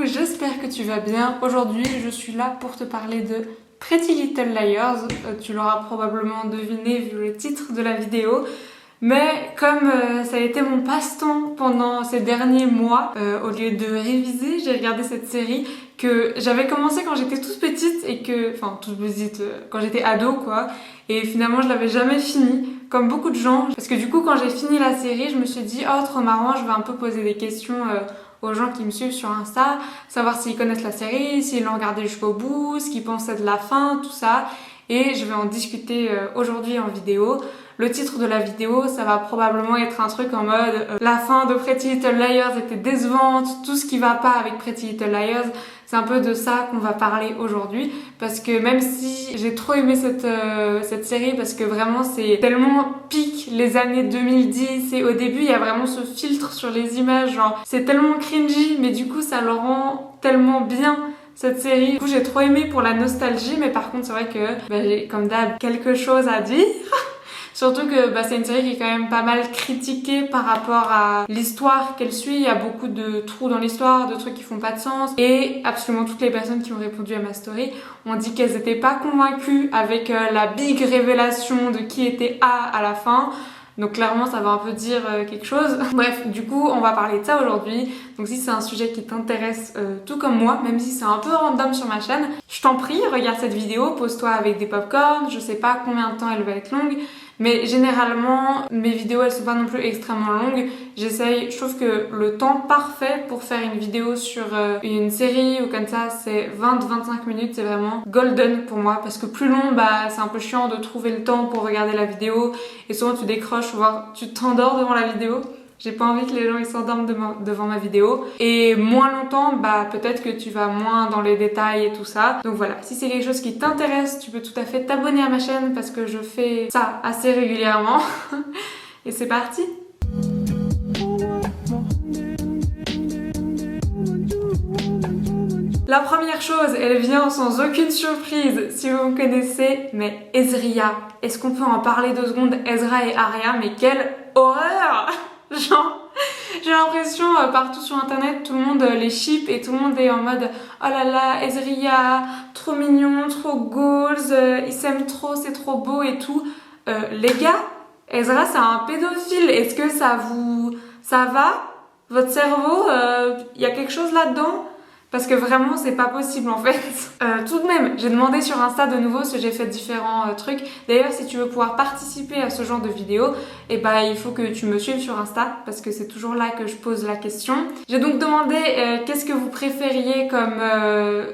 j'espère que tu vas bien. Aujourd'hui, je suis là pour te parler de Pretty Little Liars. Tu l'auras probablement deviné vu le titre de la vidéo. Mais comme ça a été mon passe-temps pendant ces derniers mois, au lieu de réviser, j'ai regardé cette série que j'avais commencé quand j'étais toute petite et que... Enfin, toute petite, quand j'étais ado quoi. Et finalement, je l'avais jamais fini, comme beaucoup de gens. Parce que du coup, quand j'ai fini la série, je me suis dit « Oh, trop marrant, je vais un peu poser des questions aux gens qui me suivent sur Insta, savoir s'ils connaissent la série, s'ils l'ont regardée jusqu'au bout, ce qu'ils pensaient de la fin, tout ça. » Et je vais en discuter aujourd'hui en vidéo. Le titre de la vidéo, ça va probablement être un truc en mode la fin de Pretty Little Liars était décevante, tout ce qui va pas avec Pretty Little Liars. C'est un peu de ça qu'on va parler aujourd'hui, parce que même si j'ai trop aimé cette série, parce que vraiment c'est tellement pique les années 2010 et au début il y a vraiment ce filtre sur les images, genre c'est tellement cringy, mais du coup ça le rend tellement bien cette série. Du coup j'ai trop aimé pour la nostalgie, mais par contre c'est vrai que j'ai comme d'hab quelque chose à dire. Surtout que c'est une série qui est quand même pas mal critiquée par rapport à l'histoire qu'elle suit. Il y a beaucoup de trous dans l'histoire, de trucs qui font pas de sens. Et absolument toutes les personnes qui ont répondu à ma story ont dit qu'elles étaient pas convaincues avec la big révélation de qui était A à la fin. Donc clairement ça va un peu dire quelque chose. Bref, du coup on va parler de ça aujourd'hui. Donc si c'est un sujet qui t'intéresse tout comme moi, même si c'est un peu random sur ma chaîne, je t'en prie, regarde cette vidéo, pose-toi avec des popcorn, je sais pas combien de temps elle va être longue. Mais généralement, mes vidéos elles sont pas non plus extrêmement longues. J'essaye, je trouve que le temps parfait pour faire une vidéo sur une série ou comme ça, c'est 20-25 minutes, c'est vraiment golden pour moi. Parce que plus long, c'est un peu chiant de trouver le temps pour regarder la vidéo. Et souvent tu décroches, voire tu t'endors devant la vidéo. J'ai pas envie que les gens ils s'endorment devant ma vidéo. Et moins longtemps, peut-être que tu vas moins dans les détails et tout ça. Donc voilà, si c'est quelque chose qui t'intéresse, tu peux tout à fait t'abonner à ma chaîne parce que je fais ça assez régulièrement. Et c'est parti! La première chose, elle vient sans aucune surprise si vous me connaissez, mais Ezria. Est-ce qu'on peut en parler 2 secondes? Ezra et Arya, mais quelle horreur! Genre, j'ai l'impression partout sur internet, tout le monde les ship et tout le monde est en mode oh là là, Ezria, trop mignon, trop goals, ils s'aiment trop, c'est trop beau et tout. Les gars, Ezra c'est un pédophile, est-ce que ça va? Votre cerveau, y a quelque chose là-dedans? Parce que vraiment c'est pas possible en fait. Tout de même, j'ai demandé sur Insta de nouveau parce que j'ai fait différents trucs. D'ailleurs si tu veux pouvoir participer à ce genre de vidéo, il faut que tu me suives sur Insta parce que c'est toujours là que je pose la question. J'ai donc demandé qu'est-ce que vous préfériez comme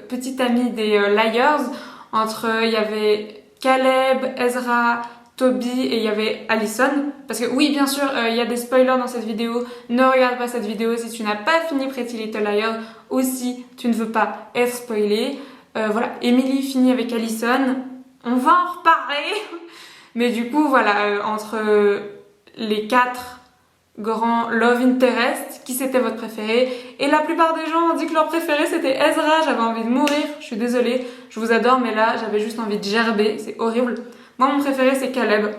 petite amie des Liars. Entre il y avait Caleb, Ezra, Toby et il y avait Allison. Parce que oui bien sûr il y a des spoilers dans cette vidéo. Ne regarde pas cette vidéo si tu n'as pas fini Pretty Little Liars ou si tu ne veux pas être spoilé. Voilà, Emily finit avec Allison. On va en reparler. Mais du coup voilà, entre les 4 grands love interest, qui c'était votre préféré? Et la plupart des gens ont dit que leur préféré c'était Ezra. J'avais envie de mourir, je suis désolée, je vous adore mais là j'avais juste envie de gerber, c'est horrible. Moi mon préféré c'est Caleb,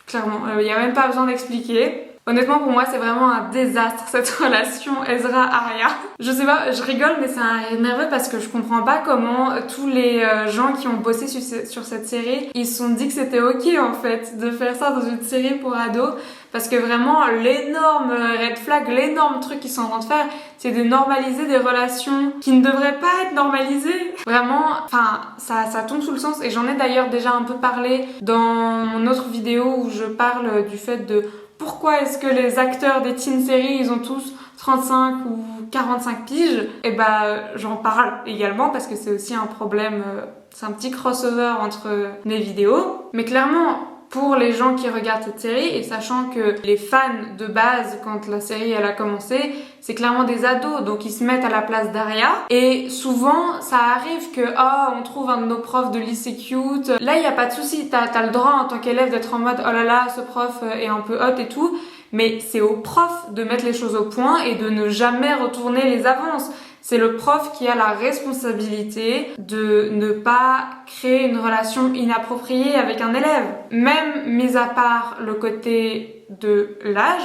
clairement, il n'y a même pas besoin d'expliquer. Honnêtement pour moi c'est vraiment un désastre cette relation Ezra-Arya. Je sais pas, je rigole mais c'est un nerveux parce que je comprends pas comment tous les gens qui ont bossé sur cette série, ils se sont dit que c'était ok en fait de faire ça dans une série pour ados. Parce que vraiment l'énorme red flag, l'énorme truc qu'ils sont en train de faire, c'est de normaliser des relations qui ne devraient pas être normalisées. Vraiment, ça tombe sous le sens. Et j'en ai d'ailleurs déjà un peu parlé dans mon autre vidéo où je parle du fait de pourquoi est-ce que les acteurs des teen séries, ils ont tous 35 ou 45 piges. Et j'en parle également parce que c'est aussi un problème, c'est un petit crossover entre mes vidéos. Mais clairement, pour les gens qui regardent cette série et sachant que les fans de base quand la série elle a commencé c'est clairement des ados donc ils se mettent à la place d'Arya et souvent ça arrive que on trouve un de nos profs de lycée cute, là il y a pas de souci, t'as le droit en tant qu'élève d'être en mode oh là là ce prof est un peu hot et tout, mais c'est au prof de mettre les choses au point et de ne jamais retourner les avances. C'est le prof qui a la responsabilité de ne pas créer une relation inappropriée avec un élève. Même mis à part le côté de l'âge,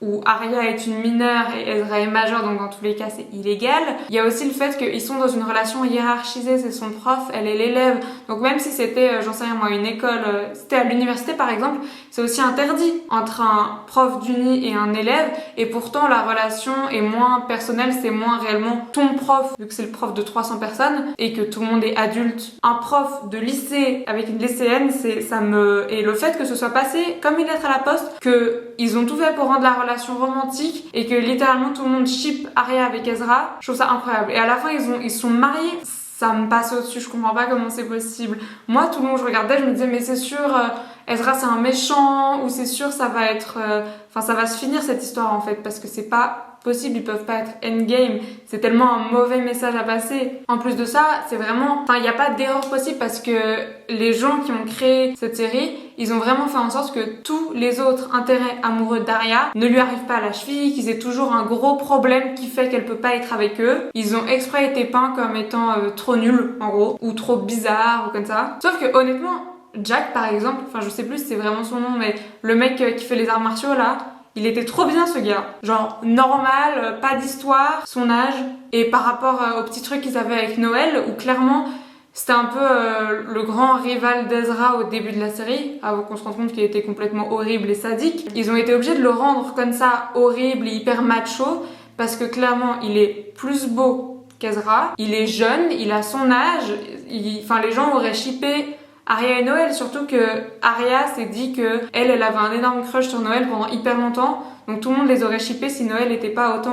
où Arya est une mineure et Ezra est majeur, donc dans tous les cas c'est illégal. Il y a aussi le fait qu'ils sont dans une relation hiérarchisée, c'est son prof, elle est l'élève. Donc même si c'était, j'en sais rien moi, une école, c'était à l'université par exemple, c'est aussi interdit entre un prof d'uni et un élève, et pourtant la relation est moins personnelle, c'est moins réellement ton prof, vu que c'est le prof de 300 personnes et que tout le monde est adulte. Un prof de lycée avec une lycéenne, et le fait que ce soit passé comme une lettre à la poste, que ils ont tout fait pour rendre la relation romantique et que littéralement tout le monde ship Arya avec Ezra, je trouve ça incroyable. Et à la fin ils sont mariés, ça me passe au-dessus, je comprends pas comment c'est possible. Moi tout le long je regardais, je me disais mais c'est sûr Ezra c'est un méchant, ou c'est sûr ça va être ça va se finir cette histoire en fait, parce que c'est pas possible, ils peuvent pas être endgame, c'est tellement un mauvais message à passer. En plus de ça, c'est vraiment, il n'y a pas d'erreur possible, parce que les gens qui ont créé cette série, ils ont vraiment fait en sorte que tous les autres intérêts amoureux d'Arya ne lui arrivent pas à la cheville, qu'ils aient toujours un gros problème qui fait qu'elle peut pas être avec eux. Ils ont exprès été peints comme étant trop nuls, en gros, ou trop bizarres, ou comme ça. Sauf que honnêtement, Jack par exemple, je sais plus si c'est vraiment son nom, mais le mec qui fait les arts martiaux là, il était trop bien ce gars, genre normal, pas d'histoire, son âge, et par rapport aux petits trucs qu'ils avaient avec Noël, où clairement c'était un peu le grand rival d'Ezra au début de la série, avant qu'on se rende compte qu'il était complètement horrible et sadique. Ils ont été obligés de le rendre comme ça, horrible et hyper macho, parce que clairement il est plus beau qu'Ezra, il est jeune, il a son âge, les gens auraient shippé Arya et Noël, surtout que Arya s'est dit que elle avait un énorme crush sur Noël pendant hyper longtemps, donc tout le monde les aurait shippés si Noël n'était pas autant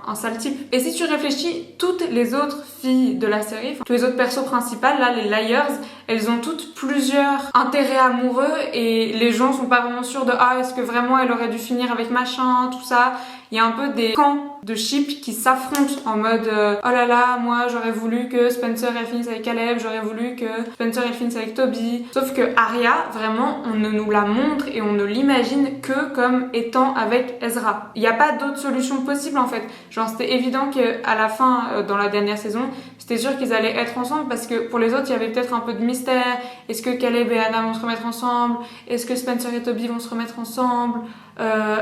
un sale type. Et si tu réfléchis, toutes les autres filles de la série, tous les autres persos principales, là les Liars, elles ont toutes plusieurs intérêts amoureux, et les gens sont pas vraiment sûrs de est-ce que vraiment elle aurait dû finir avec machin, tout ça. Il y a un peu des camps de ship qui s'affrontent en mode oh là là, moi j'aurais voulu que Spencer elle finisse avec Caleb, j'aurais voulu que Spencer elle finisse avec Toby. Sauf que Arya, vraiment, on ne nous la montre et on ne l'imagine que comme étant avec Ezra. Il n'y a pas d'autre solution possible en fait. Genre c'était évident qu'à la fin, dans la dernière saison, c'était sûr qu'ils allaient être ensemble, parce que pour les autres il y avait peut-être un peu de mystère. Est-ce que Caleb et Anna vont se remettre ensemble? Est-ce que Spencer et Toby vont se remettre ensemble?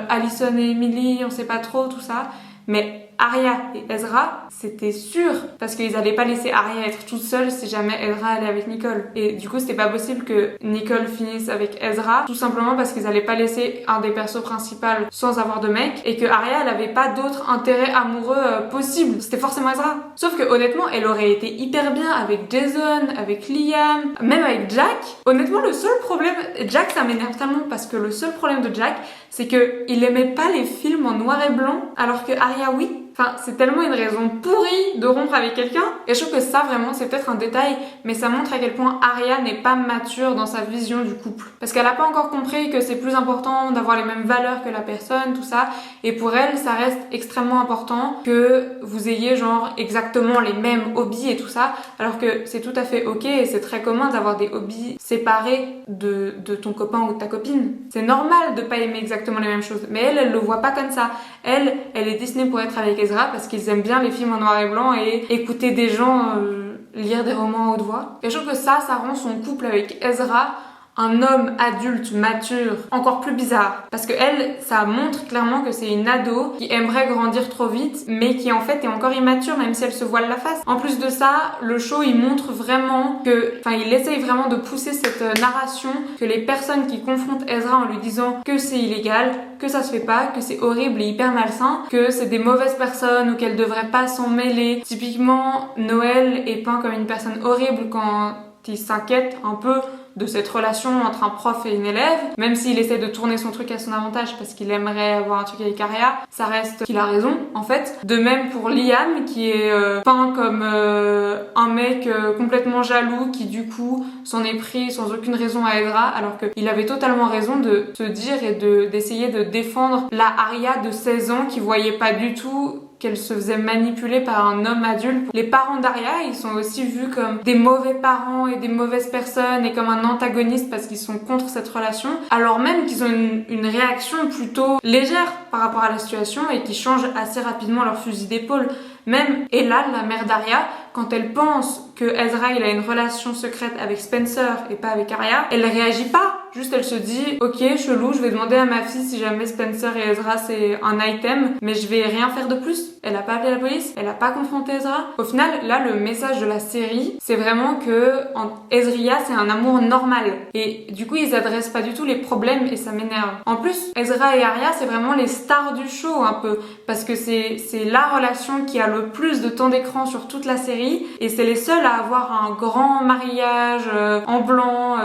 Allison et Emily, on sait pas trop tout ça. Mais Arya et Ezra, c'était sûr, parce qu'ils allaient pas laisser Arya être toute seule si jamais Ezra allait avec Nicole. Et du coup, c'était pas possible que Nicole finisse avec Ezra, tout simplement parce qu'ils allaient pas laisser un des persos principaux sans avoir de mec, et que Arya, elle avait pas d'autres intérêts amoureux possibles. C'était forcément Ezra. Sauf que honnêtement, elle aurait été hyper bien avec Jason, avec Liam, même avec Jack. Honnêtement, le seul problème, Jack, ça m'énerve tellement, parce que le seul problème de Jack, c'est que il aimait pas les films en noir et blanc, alors que Arya, oui. C'est tellement une raison pourrie de rompre avec quelqu'un. Et je trouve que ça, vraiment, c'est peut-être un détail, mais ça montre à quel point Arya n'est pas mature dans sa vision du couple. Parce qu'elle a pas encore compris que c'est plus important d'avoir les mêmes valeurs que la personne, tout ça. Et pour elle, ça reste extrêmement important que vous ayez genre exactement les mêmes hobbies et tout ça. Alors que c'est tout à fait ok, et c'est très commun d'avoir des hobbies séparés de ton copain ou de ta copine. C'est normal de pas aimer exactement les mêmes choses. Mais elle le voit pas comme ça. Elle est destinée pour être avec Ezra, parce qu'ils aiment bien les films en noir et blanc et écouter des gens lire des romans à haute voix. Et je trouve que ça rend son couple avec Ezra un homme adulte, mature, encore plus bizarre. Parce que elle, ça montre clairement que c'est une ado qui aimerait grandir trop vite, mais qui en fait est encore immature, même si elle se voile la face. En plus de ça, le show, il montre vraiment il essaye vraiment de pousser cette narration que les personnes qui confrontent Ezra en lui disant que c'est illégal, que ça se fait pas, que c'est horrible et hyper malsain, que c'est des mauvaises personnes ou qu'elles devraient pas s'en mêler. Typiquement, Noël est peint comme une personne horrible quand il s'inquiète un peu de cette relation entre un prof et une élève, même s'il essaie de tourner son truc à son avantage parce qu'il aimerait avoir un truc avec Arya, ça reste qu'il a raison en fait. De même pour Liam, qui est peint comme un mec complètement jaloux qui du coup s'en est pris sans aucune raison à Ezra, alors qu'il avait totalement raison de se dire et d'essayer de défendre la Arya de 16 ans qui voyait pas du tout qu'elle se faisait manipuler par un homme adulte. Les parents d'Arya, ils sont aussi vus comme des mauvais parents et des mauvaises personnes et comme un antagoniste parce qu'ils sont contre cette relation, alors même qu'ils ont une réaction plutôt légère par rapport à la situation et qui changent assez rapidement leur fusil d'épaule. Même Elal, la mère d'Arya, quand elle pense que Ezra il a une relation secrète avec Spencer et pas avec Arya, elle réagit pas. Juste elle se dit ok chelou, je vais demander à ma fille si jamais Spencer et Ezra c'est un item, mais je vais rien faire de plus. Elle a pas appelé la police, elle a pas confronté Ezra. Au final là le message de la série c'est vraiment que Ezria c'est un amour normal et du coup ils adressent pas du tout les problèmes et ça m'énerve. En plus Ezra et Arya c'est vraiment les stars du show un peu parce que c'est la relation qui a le plus de temps d'écran sur toute la série et c'est les seuls à avoir un grand mariage en blanc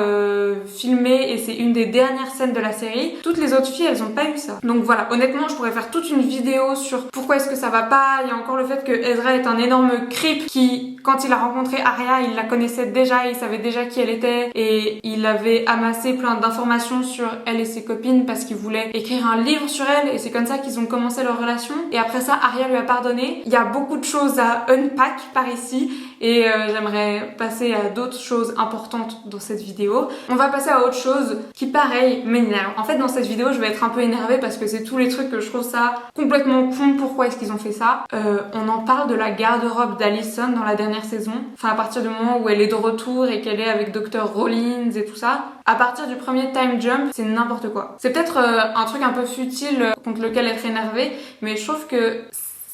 filmé et c'est une des dernières scènes de la série. Toutes les autres filles, elles ont pas eu ça. Donc voilà, honnêtement, je pourrais faire toute une vidéo sur pourquoi est-ce que ça va pas. Il y a encore le fait que Ezra est un énorme creep qui, quand il a rencontré Arya, il la connaissait déjà, il savait déjà qui elle était et il avait amassé plein d'informations sur elle et ses copines parce qu'il voulait écrire un livre sur elle et c'est comme ça qu'ils ont commencé leur relation. Et après ça, Arya lui a pardonné. Il y a beaucoup de choses à unpack par ici et j'aimerais passer à d'autres choses importantes dans cette vidéo. On va passer à autre chose qui pareil m'énerve. En fait dans cette vidéo je vais être un peu énervée parce que c'est tous les trucs que je trouve ça complètement con. Pourquoi est-ce qu'ils ont fait ça? On en parle de la garde-robe d'Alicent dans la dernière saison. Enfin à partir du moment où elle est de retour et qu'elle est avec Dr. Rollins et tout ça. À partir du premier time jump c'est n'importe quoi. C'est peut-être un truc un peu futile contre lequel être énervée mais je trouve que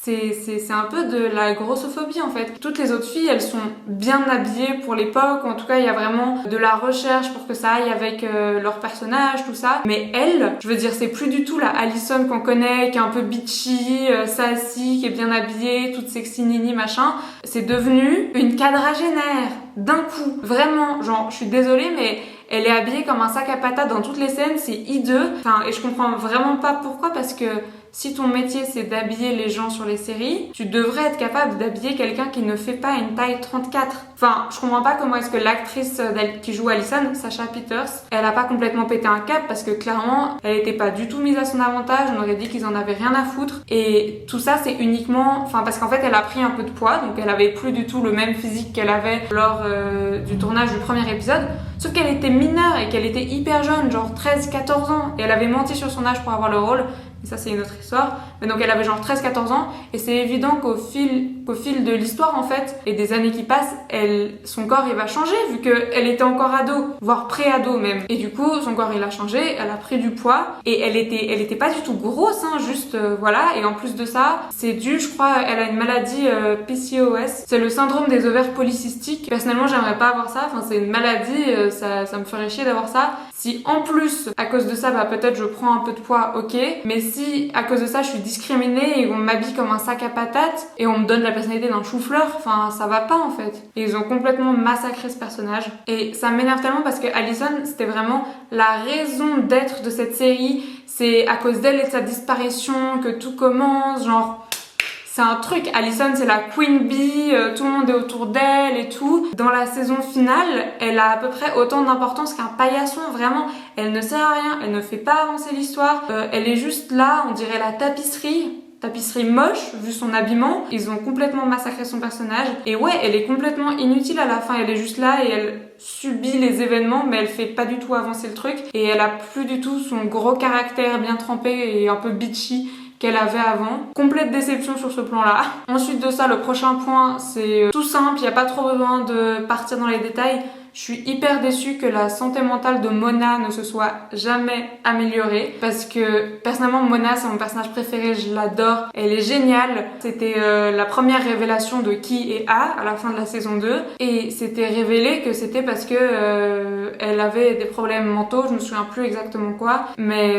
c'est un peu de la grossophobie en fait. Toutes les autres filles, elles sont bien habillées pour l'époque, en tout cas il y a vraiment de la recherche pour que ça aille avec leur personnage, tout ça. Mais elle, je veux dire, c'est plus du tout la Alicent qu'on connaît, qui est un peu bitchy, sassy, qui est bien habillée, toute sexy nini machin. C'est devenu une quadragénaire d'un coup. Vraiment, genre, je suis désolée mais elle est habillée comme un sac à patates dans toutes les scènes, c'est hideux. Enfin, et je comprends vraiment pas pourquoi parce que si ton métier c'est d'habiller les gens sur les séries, tu devrais être capable d'habiller quelqu'un qui ne fait pas une taille 34. Enfin, je comprends pas comment est-ce que l'actrice qui joue Alicent, Sacha Peters, elle a pas complètement pété un câble parce que clairement, elle était pas du tout mise à son avantage, on aurait dit qu'ils en avaient rien à foutre. Et tout ça c'est uniquement, enfin parce qu'en fait elle a pris un peu de poids, donc elle avait plus du tout le même physique qu'elle avait lors du tournage du premier épisode. Sauf qu'elle était mineure et qu'elle était hyper jeune, genre 13-14 ans. Et elle avait menti sur son âge pour avoir le rôle. Mais ça c'est une autre histoire. Mais donc elle avait genre 13-14 ans. Et c'est évident qu'au fil de l'histoire en fait, et des années qui passent, son corps il va changer vu qu'elle était encore ado, voire pré-ado même. Et du coup son corps il a changé, elle a pris du poids. Et elle était pas du tout grosse, hein, juste voilà. Et en plus de ça, c'est dû, je crois, elle a une maladie PCOS. C'est le syndrome des ovaires polycystiques. Personnellement j'aimerais pas avoir ça. Enfin c'est une maladie, ça me ferait chier d'avoir ça. Si en plus, à cause de ça, bah peut-être je prends un peu de poids, ok. Mais si à cause de ça, je suis discriminée et on m'habille comme un sac à patates et on me donne la personnalité d'un chou-fleur, enfin ça va pas en fait. Et ils ont complètement massacré ce personnage. Et ça m'énerve tellement parce que Alicent, c'était vraiment la raison d'être de cette série. C'est à cause d'elle et de sa disparition que tout commence, genre... C'est un truc, Alicent c'est la Queen Bee, tout le monde est autour d'elle et tout. Dans la saison finale, elle a à peu près autant d'importance qu'un paillasson, vraiment. Elle ne sert à rien, elle ne fait pas avancer l'histoire. Elle est juste là, on dirait la tapisserie moche vu son habillement. Ils ont complètement massacré son personnage. Et ouais, elle est complètement inutile à la fin, elle est juste là et elle subit les événements mais elle fait pas du tout avancer le truc. Et elle a plus du tout son gros caractère bien trempé et un peu bitchy qu'elle avait avant. Complète déception sur ce plan-là. Ensuite de ça, le prochain point, c'est tout simple, il n'y a pas trop besoin de partir dans les détails. Je suis hyper déçue que la santé mentale de Mona ne se soit jamais améliorée parce que personnellement Mona c'est mon personnage préféré, je l'adore, elle est géniale. C'était la première révélation de qui est A à la fin de la saison 2 et c'était révélé que c'était parce que elle avait des problèmes mentaux, je me souviens plus exactement quoi, mais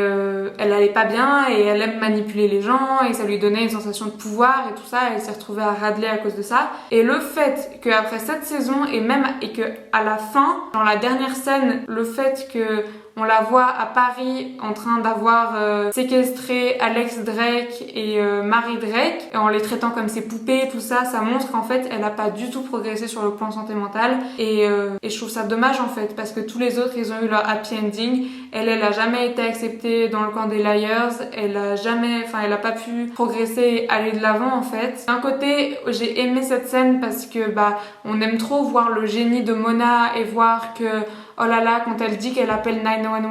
elle allait pas bien et elle aime manipuler les gens et ça lui donnait une sensation de pouvoir et tout ça, elle s'est retrouvée à Radley à cause de ça. Et le fait qu'après cette saison et que à la fin, dans la dernière scène, le fait que on la voit à Paris en train d'avoir séquestré Alex Drake et Mary Drake, et en les traitant comme ses poupées, tout ça, ça montre qu'en fait elle a pas du tout progressé sur le plan santé mentale et je trouve ça dommage en fait parce que tous les autres ils ont eu leur happy ending. Elle a jamais été acceptée dans le camp des liars, elle a pas pu progresser et aller de l'avant en fait. D'un côté j'ai aimé cette scène parce que on aime trop voir le génie de Mona et voir que oh là là, quand elle dit qu'elle appelle 911,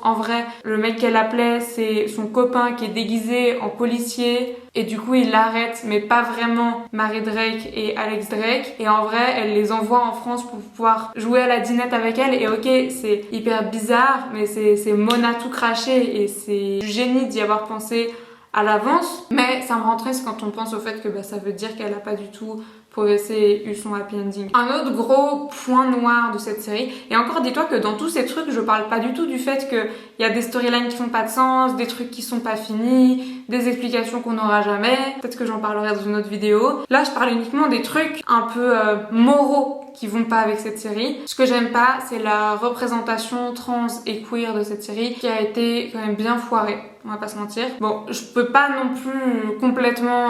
en vrai, le mec qu'elle appelait, c'est son copain qui est déguisé en policier. et du coup il l'arrête, mais pas vraiment Mary Drake et Alex Drake, et en vrai elle les envoie en France pour pouvoir jouer à la dinette avec elle. Et ok, c'est hyper bizarre, mais c'est Mona tout craché et c'est du génie d'y avoir pensé à l'avance, mais ça me rend triste quand on pense au fait que ça veut dire qu'elle a pas du tout progressé et eu son happy ending. Un autre gros point noir de cette série, et encore dis-toi que dans tous ces trucs je parle pas du tout du fait qu'il y a des storylines qui font pas de sens, des trucs qui sont pas finis, des explications qu'on n'aura jamais, peut-être que j'en parlerai dans une autre vidéo. Là je parle uniquement des trucs un peu moraux qui vont pas avec cette série. Ce que j'aime pas, c'est la représentation trans et queer de cette série qui a été quand même bien foirée, on va pas se mentir. Bon, je peux pas non plus complètement...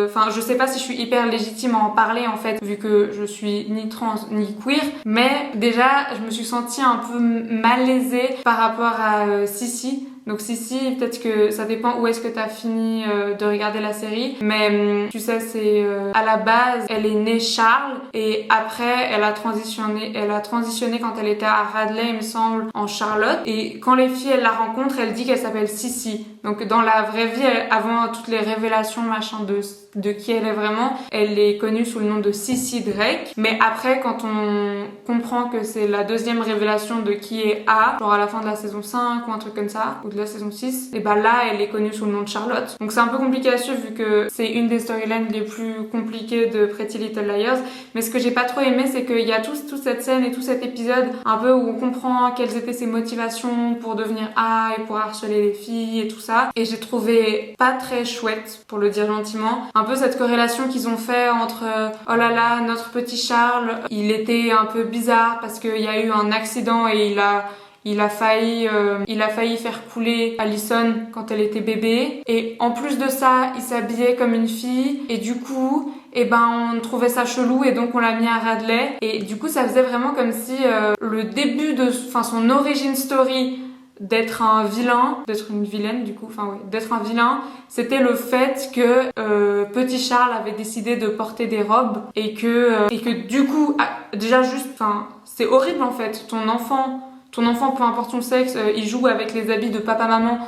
Enfin, je sais pas si je suis hyper légitime à en parler en fait, vu que je suis ni trans ni queer, mais déjà, je me suis sentie un peu malaisée par rapport à Sissi. Donc Sissi, peut-être que ça dépend où est-ce que t'as fini de regarder la série, mais tu sais, c'est à la base, elle est née Charles et après elle a transitionné quand elle était à Radley, il me semble, en Charlotte. Et quand les filles elles la rencontrent, elle dit qu'elle s'appelle Sissi. Donc dans la vraie vie, avant toutes les révélations machin de qui elle est vraiment, elle est connue sous le nom de Sissi Drake. Mais après, quand on comprend que c'est la deuxième révélation de qui est A, genre à la fin de la saison 5 ou un truc comme ça, ou de la saison 6, et là elle est connue sous le nom de Charlotte. Donc c'est un peu compliqué à suivre vu que c'est une des storylines les plus compliquées de Pretty Little Liars. Mais ce que j'ai pas trop aimé, c'est qu'il y a toute cette scène et tout cet épisode un peu où on comprend quelles étaient ses motivations pour devenir A et pour harceler les filles et tout ça. Et j'ai trouvé pas très chouette, pour le dire gentiment, un peu cette corrélation qu'ils ont fait entre oh là là, notre petit Charles, il était un peu bizarre parce qu'il y a eu un accident et il a failli faire couler Allison quand elle était bébé. Et en plus de ça, il s'habillait comme une fille. Et du coup, on trouvait ça chelou et donc on l'a mis à Radley. Et du coup, ça faisait vraiment comme si le début de son origin story d'être un vilain, d'être une vilaine du coup, d'être un vilain, c'était le fait que petit Charles avait décidé de porter des robes et que du coup, déjà juste, c'est horrible en fait, ton enfant, peu importe son sexe, il joue avec les habits de papa-maman,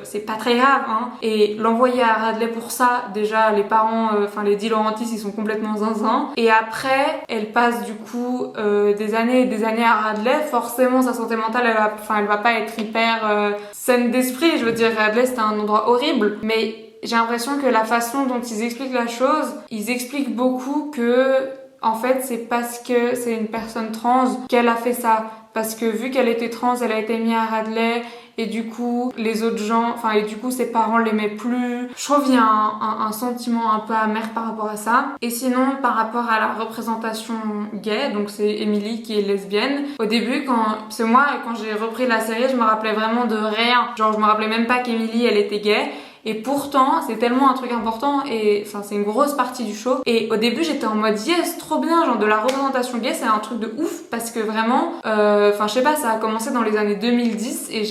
c'est pas très grave, hein. Et l'envoyer à Radley pour ça, déjà, les parents, les Di Laurentiis, ils sont complètement zinzin. Et après, elle passe du coup des années et des années à Radley. Forcément, sa santé mentale, elle va pas être hyper saine d'esprit. Je veux dire, Radley, c'était un endroit horrible. Mais j'ai l'impression que la façon dont ils expliquent la chose, ils expliquent beaucoup que, en fait, c'est parce que c'est une personne trans qu'elle a fait ça. Parce que vu qu'elle était trans, elle a été mise à Radley et du coup les autres gens, et du coup ses parents l'aimaient plus. Je trouve qu'il y a un sentiment un peu amer par rapport à ça. Et sinon par rapport à la représentation gay, donc c'est Emily qui est lesbienne. Au début quand j'ai repris la série, je me rappelais vraiment de rien. Genre je me rappelais même pas qu'Emily elle était gay. Et pourtant, c'est tellement un truc important et c'est une grosse partie du show. Et au début, j'étais en mode yes, trop bien, genre de la représentation gay, c'est un truc de ouf parce que vraiment, je sais pas, ça a commencé dans les années 2010 et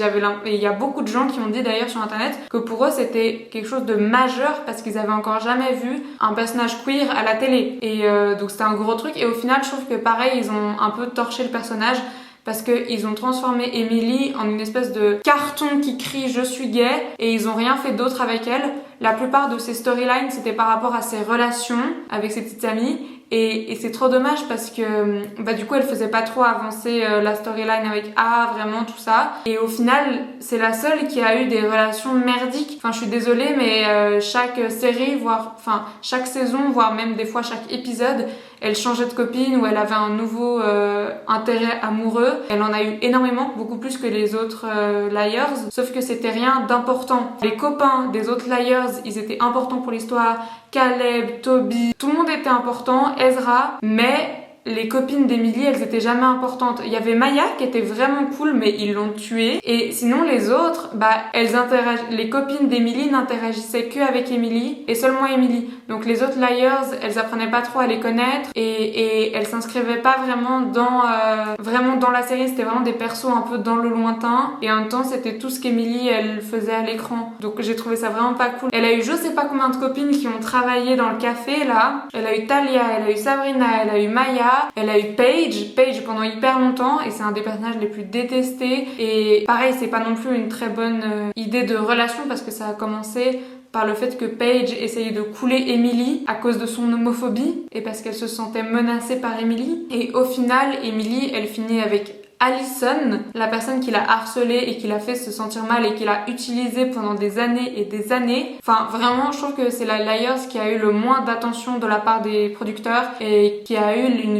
il y a beaucoup de gens qui ont dit d'ailleurs sur internet que pour eux c'était quelque chose de majeur parce qu'ils avaient encore jamais vu un personnage queer à la télé. Et donc c'était un gros truc et au final, je trouve que pareil, ils ont un peu torché le personnage. Parce qu'ils ont transformé Emily en une espèce de carton qui crie « je suis gay » et ils ont rien fait d'autre avec elle. La plupart de ses storylines, c'était par rapport à ses relations avec ses petites amies. Et c'est trop dommage parce que du coup elle faisait pas trop avancer la storyline avec A, vraiment tout ça. Et au final c'est la seule qui a eu des relations merdiques. Je suis désolée mais chaque série, chaque saison, voire même des fois chaque épisode, elle changeait de copine ou elle avait un nouveau intérêt amoureux. Elle en a eu énormément, beaucoup plus que les autres Liars, sauf que c'était rien d'important. Les copains des autres Liars, ils étaient importants pour l'histoire. Caleb, Toby, tout le monde était important, Ezra, mais les copines d'Emily, elles étaient jamais importantes. Il y avait Maya qui était vraiment cool, mais ils l'ont tuée. Et sinon, les autres, les copines d'Emily n'interagissaient que avec Emily et seulement Emily. Donc les autres Liars, elles apprenaient pas trop à les connaître et elles s'inscrivaient pas vraiment dans la série. C'était vraiment des persos un peu dans le lointain. Et en même temps, c'était tout ce qu'Emily, elle faisait à l'écran. Donc j'ai trouvé ça vraiment pas cool. Elle a eu je sais pas combien de copines qui ont travaillé dans le café, là. Elle a eu Talia, elle a eu Sabrina, elle a eu Maya. Elle a eu Paige pendant hyper longtemps et c'est un des personnages les plus détestés et pareil c'est pas non plus une très bonne idée de relation parce que ça a commencé par le fait que Paige essayait de couler Emily à cause de son homophobie et parce qu'elle se sentait menacée par Emily. Et au final, Emily, elle finit avec Allison, la personne qui l'a harcelée et qui l'a fait se sentir mal et qui l'a utilisée pendant des années et des années. Enfin, vraiment, je trouve que c'est la Liars qui a eu le moins d'attention de la part des producteurs et qui a eu une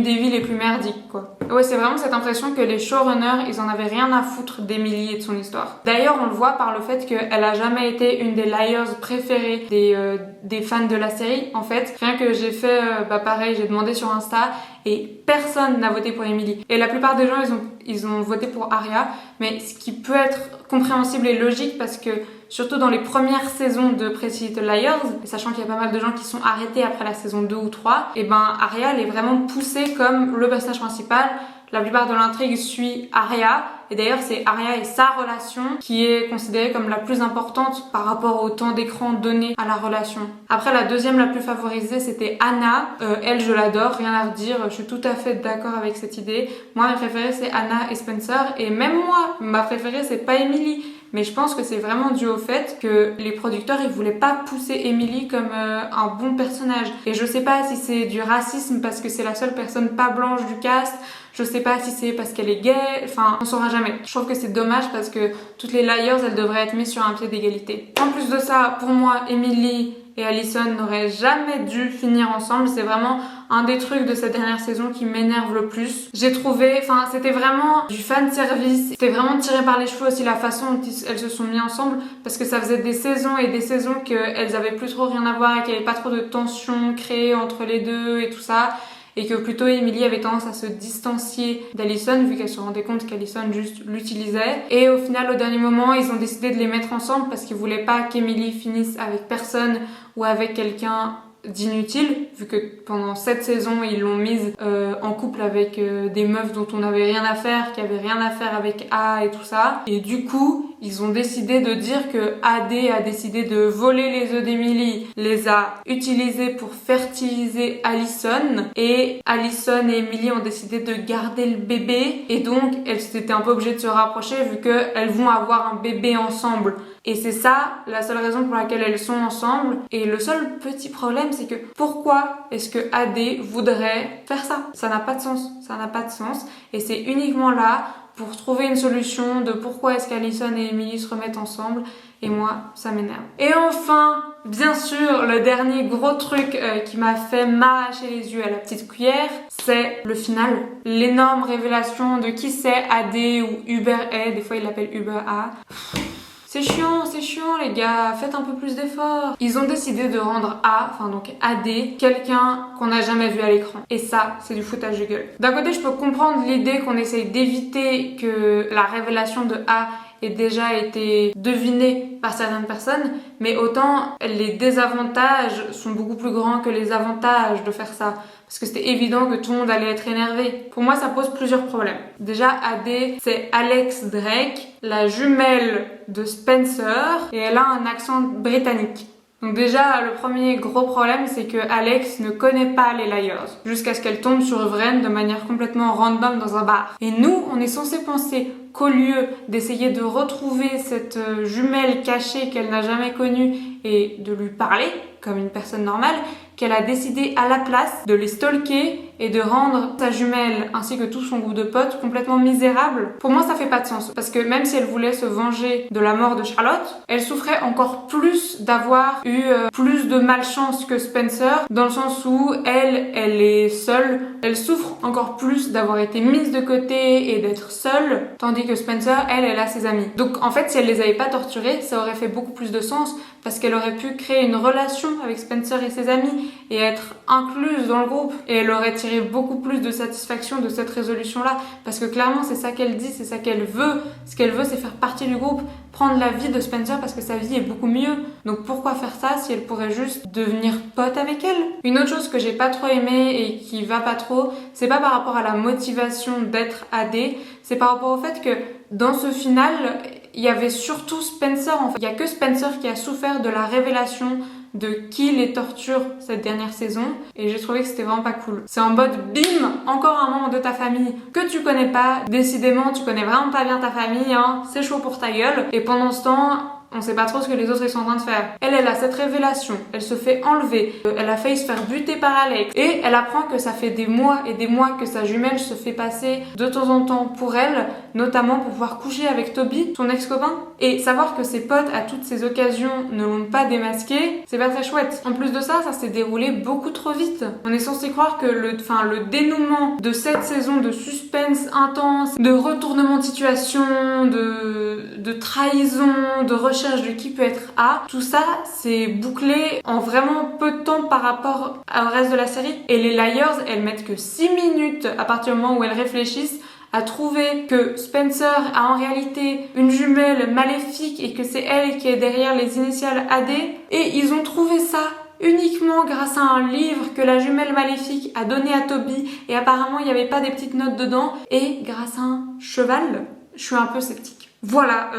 des vies les plus merdiques, quoi. Ouais, c'est vraiment cette impression que les showrunners, ils en avaient rien à foutre d'Emily et de son histoire. D'ailleurs, on le voit par le fait qu'elle a jamais été une des Liars préférées des fans de la série. En fait, rien que j'ai fait, pareil, j'ai demandé sur Insta et personne n'a voté pour Emily. Et la plupart des gens, ils ont voté pour Aria, mais ce qui peut être compréhensible et logique parce que surtout dans les premières saisons de Pretty Little Liars, sachant qu'il y a pas mal de gens qui sont arrêtés après la saison 2 ou 3, et ben Aria elle est vraiment poussée comme le personnage principal. La plupart de l'intrigue suit Aria, et d'ailleurs c'est Aria et sa relation qui est considérée comme la plus importante par rapport au temps d'écran donné à la relation. Après, la deuxième la plus favorisée c'était Anna. Elle, je l'adore, rien à redire, je suis tout à fait d'accord avec cette idée. Moi, mes préférés c'est Anna et Spencer, et même moi, ma préférée c'est pas Emily. Mais je pense que c'est vraiment dû au fait que les producteurs, ils voulaient pas pousser Emily comme un bon personnage. Et je sais pas si c'est du racisme parce que c'est la seule personne pas blanche du cast. Je sais pas si c'est parce qu'elle est gay. Enfin, on saura jamais. Je trouve que c'est dommage parce que toutes les Liars, elles devraient être mises sur un pied d'égalité. En plus de ça, pour moi, Emily et Allison n'auraient jamais dû finir ensemble. C'est vraiment un des trucs de cette dernière saison qui m'énerve le plus. J'ai trouvé, c'était vraiment du fan service. C'était vraiment tiré par les cheveux aussi la façon dont elles se sont mis ensemble parce que ça faisait des saisons et des saisons qu'elles avaient plus trop rien à voir et qu'il n'y avait pas trop de tension créée entre les deux et tout ça. Et que plutôt Emily avait tendance à se distancier d'Allison vu qu'elle se rendait compte qu'Allison juste l'utilisait. Et au final, au dernier moment, ils ont décidé de les mettre ensemble parce qu'ils voulaient pas qu'Emily finisse avec personne ou avec quelqu'un d'inutile, vu que pendant 7 saisons ils l'ont mise en couple avec des meufs dont on n'avait rien à faire, qui avaient rien à faire avec A et tout ça. Et du coup, ils ont décidé de dire que AD a décidé de voler les œufs d'Emily, les a utilisés pour fertiliser Allison, et Allison et Emily ont décidé de garder le bébé, et donc elles étaient un peu obligées de se rapprocher vu qu'elles vont avoir un bébé ensemble. Et c'est ça la seule raison pour laquelle elles sont ensemble. Et le seul petit problème, c'est que pourquoi est-ce que AD voudrait faire ça? Ça n'a pas de sens. Ça n'a pas de sens. Et c'est uniquement là pour trouver une solution de pourquoi est-ce qu'Allison et Emily se remettent ensemble. Et moi, ça m'énerve. Et enfin, bien sûr, le dernier gros truc qui m'a fait m'arracher les yeux à la petite cuillère, c'est le final. L'énorme révélation de qui c'est AD ou Uber A. Des fois, ils l'appellent Uber A. C'est chiant les gars, faites un peu plus d'efforts. Ils ont décidé de rendre donc AD, quelqu'un qu'on n'a jamais vu à l'écran. Et ça, c'est du foutage de gueule. D'un côté, je peux comprendre l'idée qu'on essaye d'éviter que la révélation de A ait déjà été devinée par certaines personnes, mais autant les désavantages sont beaucoup plus grands que les avantages de faire ça. Parce que c'était évident que tout le monde allait être énervé. Pour moi, ça pose plusieurs problèmes. Déjà, AD, c'est Alex Drake, la jumelle de Spencer, et elle a un accent britannique. Donc déjà, le premier gros problème, c'est que Alex ne connaît pas les Liars, jusqu'à ce qu'elle tombe sur Vren de manière complètement random dans un bar. Et nous, on est censé penser qu'au lieu d'essayer de retrouver cette jumelle cachée qu'elle n'a jamais connue et de lui parler comme une personne normale, qu'elle a décidé à la place de les stalker et de rendre sa jumelle ainsi que tout son groupe de potes complètement misérables. Pour moi, ça fait pas de sens parce que même si elle voulait se venger de la mort de Charlotte, elle souffrait encore plus d'avoir eu plus de malchance que Spencer, dans le sens où elle est seule. Elle souffre encore plus d'avoir été mise de côté et d'être seule, tandis que Spencer, elle a ses amis. Donc en fait, si elle les avait pas torturés, ça aurait fait beaucoup plus de sens parce qu'elle aurait pu créer une relation avec Spencer et ses amis et être incluse dans le groupe, et elle aurait tiré beaucoup plus de satisfaction de cette résolution-là, parce que clairement c'est ça qu'elle dit, c'est ça qu'elle veut. Ce qu'elle veut, c'est faire partie du groupe, prendre la vie de Spencer parce que sa vie est beaucoup mieux. Donc pourquoi faire ça si elle pourrait juste devenir pote avec elle? Une autre chose que j'ai pas trop aimé et qui va pas trop, c'est pas par rapport à la motivation d'être AD, c'est par rapport au fait que dans ce final, il y avait surtout Spencer en fait. Il y a que Spencer qui a souffert de la révélation de qui les torture cette dernière saison, et j'ai trouvé que c'était vraiment pas cool. C'est en mode bim, encore un membre de ta famille que tu connais pas, décidément tu connais vraiment pas bien ta famille, hein, c'est chaud pour ta gueule. Et pendant ce temps, On sait pas trop ce que les autres ils sont en train de faire. Elle a cette révélation, elle se fait enlever, elle a failli se faire buter par Alex et elle apprend que ça fait des mois et des mois que sa jumelle se fait passer de temps en temps pour elle, notamment pour pouvoir coucher avec Toby, son ex-copain. Et savoir que ses potes à toutes ces occasions ne l'ont pas démasqué, c'est pas très chouette. En plus de ça, ça s'est déroulé beaucoup trop vite. On est censé croire que le dénouement de cette saison de suspense intense, de retournement de situation, de trahison, de recherche de qui peut être A, tout ça c'est bouclé en vraiment peu de temps par rapport au reste de la série. Et les Liars, elles mettent que 6 minutes à partir du moment où elles réfléchissent à trouver que Spencer a en réalité une jumelle maléfique et que c'est elle qui est derrière les initiales AD. Et ils ont trouvé ça uniquement grâce à un livre que la jumelle maléfique a donné à Toby et apparemment il n'y avait pas des petites notes dedans et grâce à un cheval. Je suis un peu sceptique. Voilà,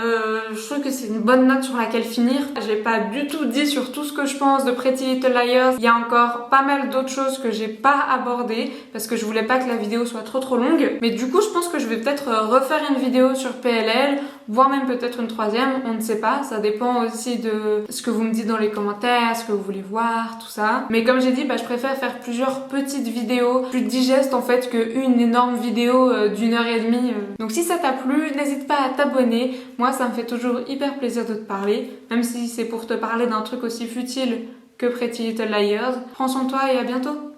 je trouve que c'est une bonne note sur laquelle finir. J'ai pas du tout dit sur tout ce que je pense de Pretty Little Liars. Il y a encore pas mal d'autres choses que j'ai pas abordées parce que je voulais pas que la vidéo soit trop longue. Mais du coup, je pense que je vais peut-être refaire une vidéo sur PLL, voire même peut-être une troisième, on ne sait pas. Ça dépend aussi de ce que vous me dites dans les commentaires, ce que vous voulez voir, tout ça. Mais comme j'ai dit, je préfère faire plusieurs petites vidéos plus digestes en fait qu'une énorme vidéo d'1h30. Donc si ça t'a plu, n'hésite pas à t'abonner. Moi, ça me fait toujours hyper plaisir de te parler, même si c'est pour te parler d'un truc aussi futile que Pretty Little Liars. Prends soin de toi et à bientôt!